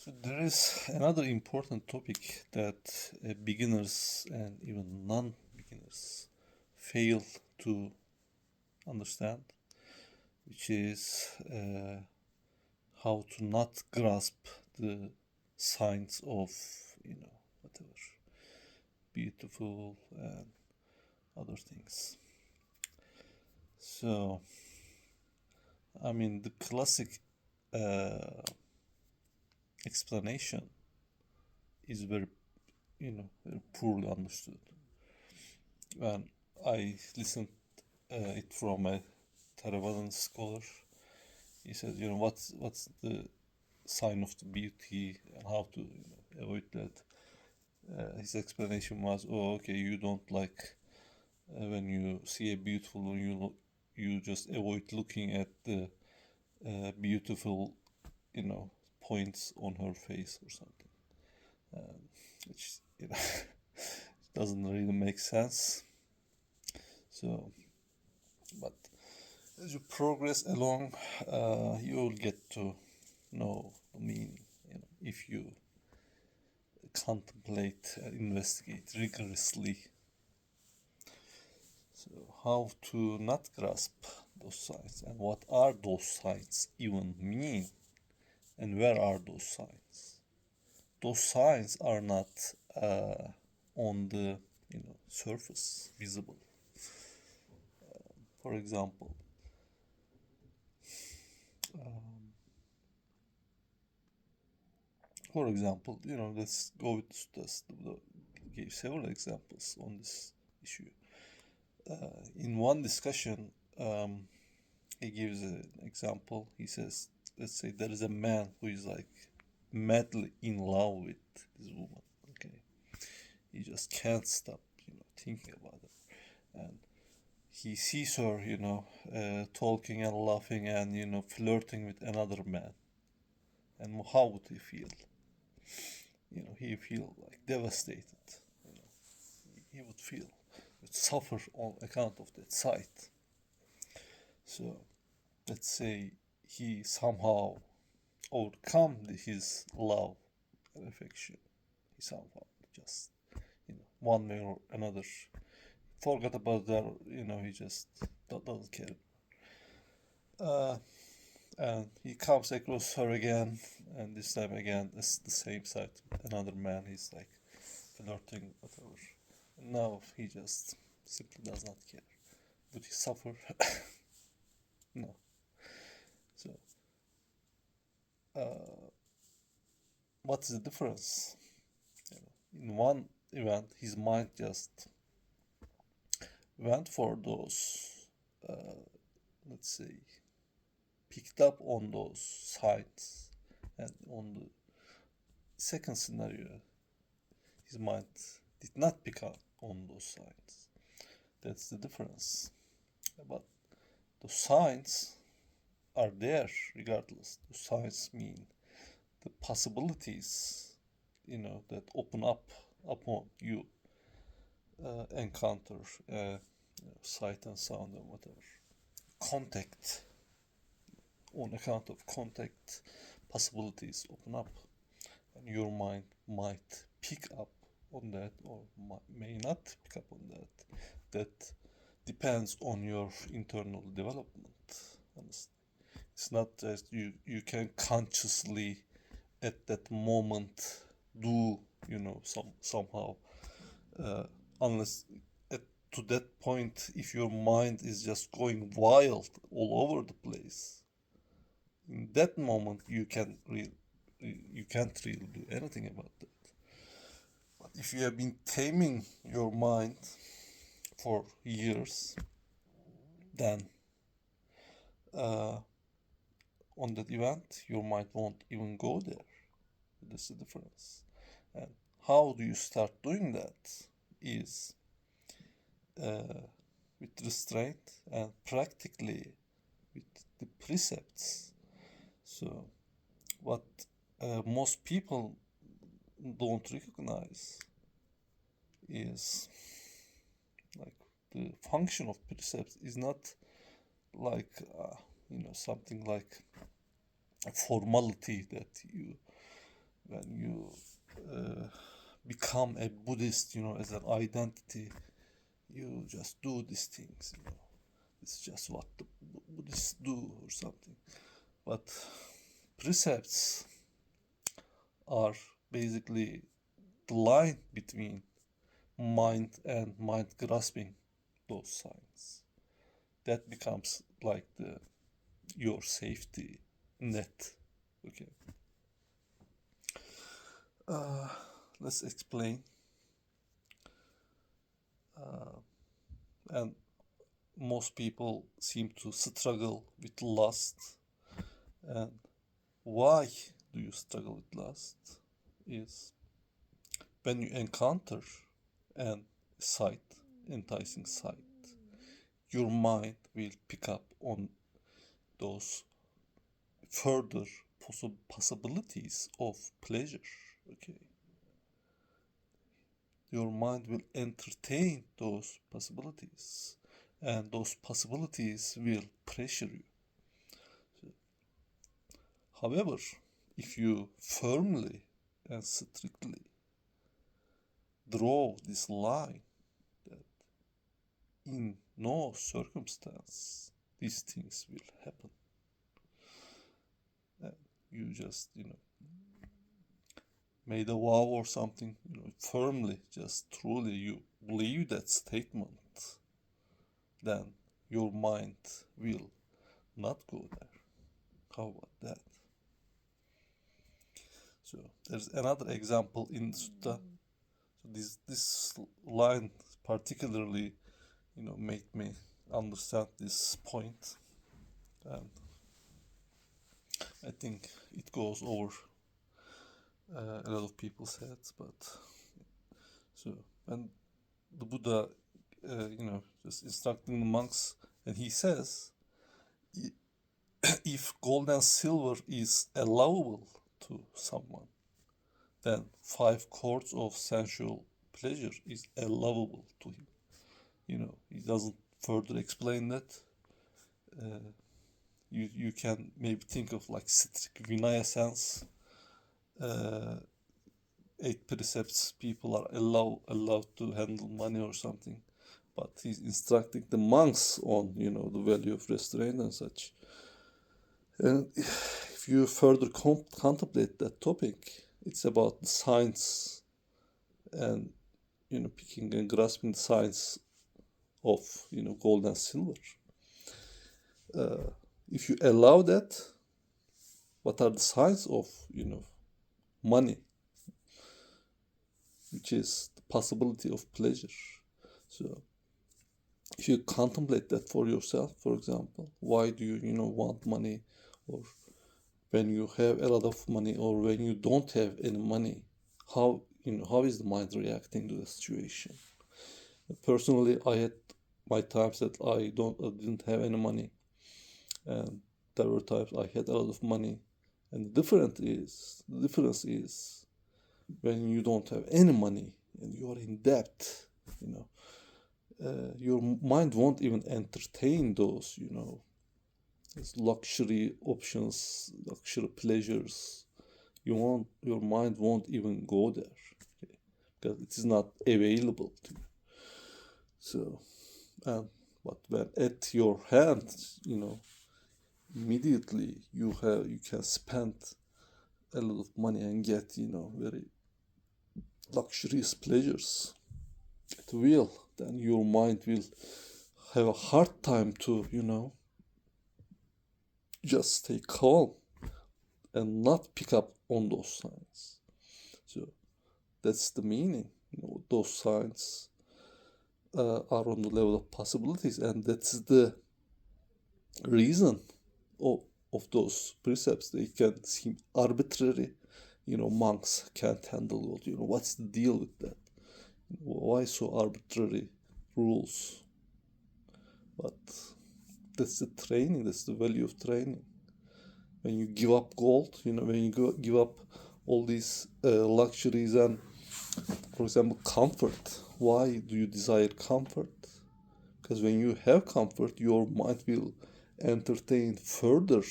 There is another important topic that beginners and even non-beginners fail to understand, which is how to not grasp the signs of, whatever, beautiful and other things. So, the classic uh, explanation is very poorly understood. When I listened it from a Theravadan scholar, he said, what's the sign of the beauty and how to avoid that. His explanation was, oh, okay, you don't like when you see a beautiful woman, you just avoid looking at the beautiful, points on her face or something, which doesn't really make sense. So, but as you progress along, you will get to know the meaning. If you contemplate and investigate rigorously. So, how to not grasp those signs, and what are those signs even mean, and where are those signs? Those signs are not on the surface visible. For example, um, let's go with this. Gave several examples on this issue. In one discussion, he gives an example. He says, let's say there is a man who is like madly in love with this woman. Okay, he just can't stop, thinking about her, and he sees her, talking and laughing and flirting with another man. And how would he feel? He feel like devastated. You know, he would suffer on account of that sight. So let's say he somehow overcome his love and affection. He somehow just, one way or another, forgot about that. He just doesn't care. Uh, and he comes across her again, and this time again, it's the same sight. Another man, he's like flirting, whatever. And now he just simply does not care. Would he suffer? No. So, uh, what's the difference? In one event, his mind just went for those, let's say, picked up on those signs, and on the second scenario, his mind did not pick up on those signs. That's the difference. But the signs are there regardless. The signs mean the possibilities, that open up upon you encounter sight and sound and whatever. Contact, on account of contact, possibilities open up, and your mind might pick up on that or may not pick up on that. That depends on your internal development, honestly. It's not that you can consciously at that moment do, somehow, unless at to that point, if your mind is just going wild all over the place, in that moment you can't really do anything about that. But if you have been taming your mind for years, then uh, on that event your mind won't even go there. That's the difference. And how do you start doing that is uh, with restraint and practically with the precepts. So, what most people don't recognize is like the function of precepts is not like something like a formality that you when you become a Buddhist, as an identity, you just do these things, It's just what the Buddhists do or something. But precepts are basically the line between mind and mind grasping those signs. That becomes like your safety net. Okay. Let's explain. And most people seem to struggle with lust. And why do you struggle with lust? Is when you encounter an sight, enticing sight, your mind will pick up on those further possibilities of pleasure. Okay. Your mind will entertain those possibilities, and those possibilities will pressure you. However, if you firmly and strictly draw this line that in no circumstance these things will happen, and you just, made a vow or something, firmly, just truly you believe that statement, then your mind will not go there. How about that? So there's another example in Sutta. So this line particularly, made me understand this point, and I think it goes over a lot of people's heads. But so when the Buddha, just instructing the monks, and he says, if gold and silver is allowable to someone, then 5 cords of sensual pleasure is allowable to him. He doesn't further explain that. You can maybe think of like strict Vinaya sense. 8 precepts, people are allowed to handle money or something, but he's instructing the monks on the value of restraint and such. And if you further contemplate that topic, it's about the science and picking and grasping the science of gold and silver. If you allow that, what are the signs of money, which is the possibility of pleasure? So if you contemplate that for yourself, for example, why do you want money, or when you have a lot of money, or when you don't have any money, how is the mind reacting to the situation? Personally, I had my times that I didn't have any money, and there were times I had a lot of money. And the difference is when you don't have any money and you are in debt, your mind won't even entertain those, luxury options, luxury pleasures. Your mind won't even go there, okay? Because it is not available to you. So, but when at your hand, immediately you can spend a lot of money and get very luxurious pleasures at will, then your mind will have a hard time to just stay calm and not pick up on those signs. So that's the meaning. Those signs are on the level of possibilities, and that's the reason of those precepts. They can seem arbitrary. Monks can't handle it. What's the deal with that? Why so arbitrary rules? But that's the training. That's the value of training. When you give up gold, when you give up all these luxuries and, for example, comfort. Why do you desire comfort? Because when you have comfort, your mind will entertain further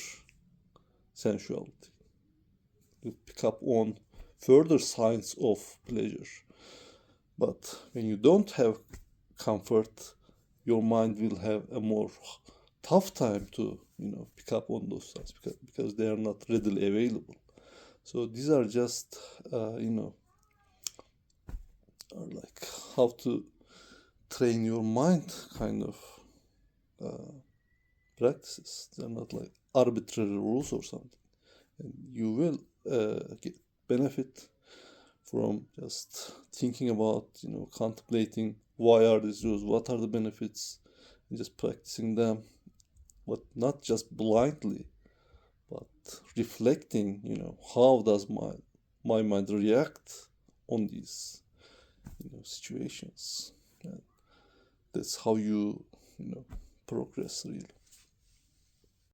sensuality. You pick up on further signs of pleasure. But when you don't have comfort, your mind will have a more tough time to pick up on those signs because they are not readily available. So these are just are like how to train your mind kind of practices. They're not like arbitrary rules or something. And you will get benefit from just thinking about, contemplating why are these rules, what are the benefits, and just practicing them, but not just blindly, but reflecting, how does my mind react on these, situations. And that's how you, progress really.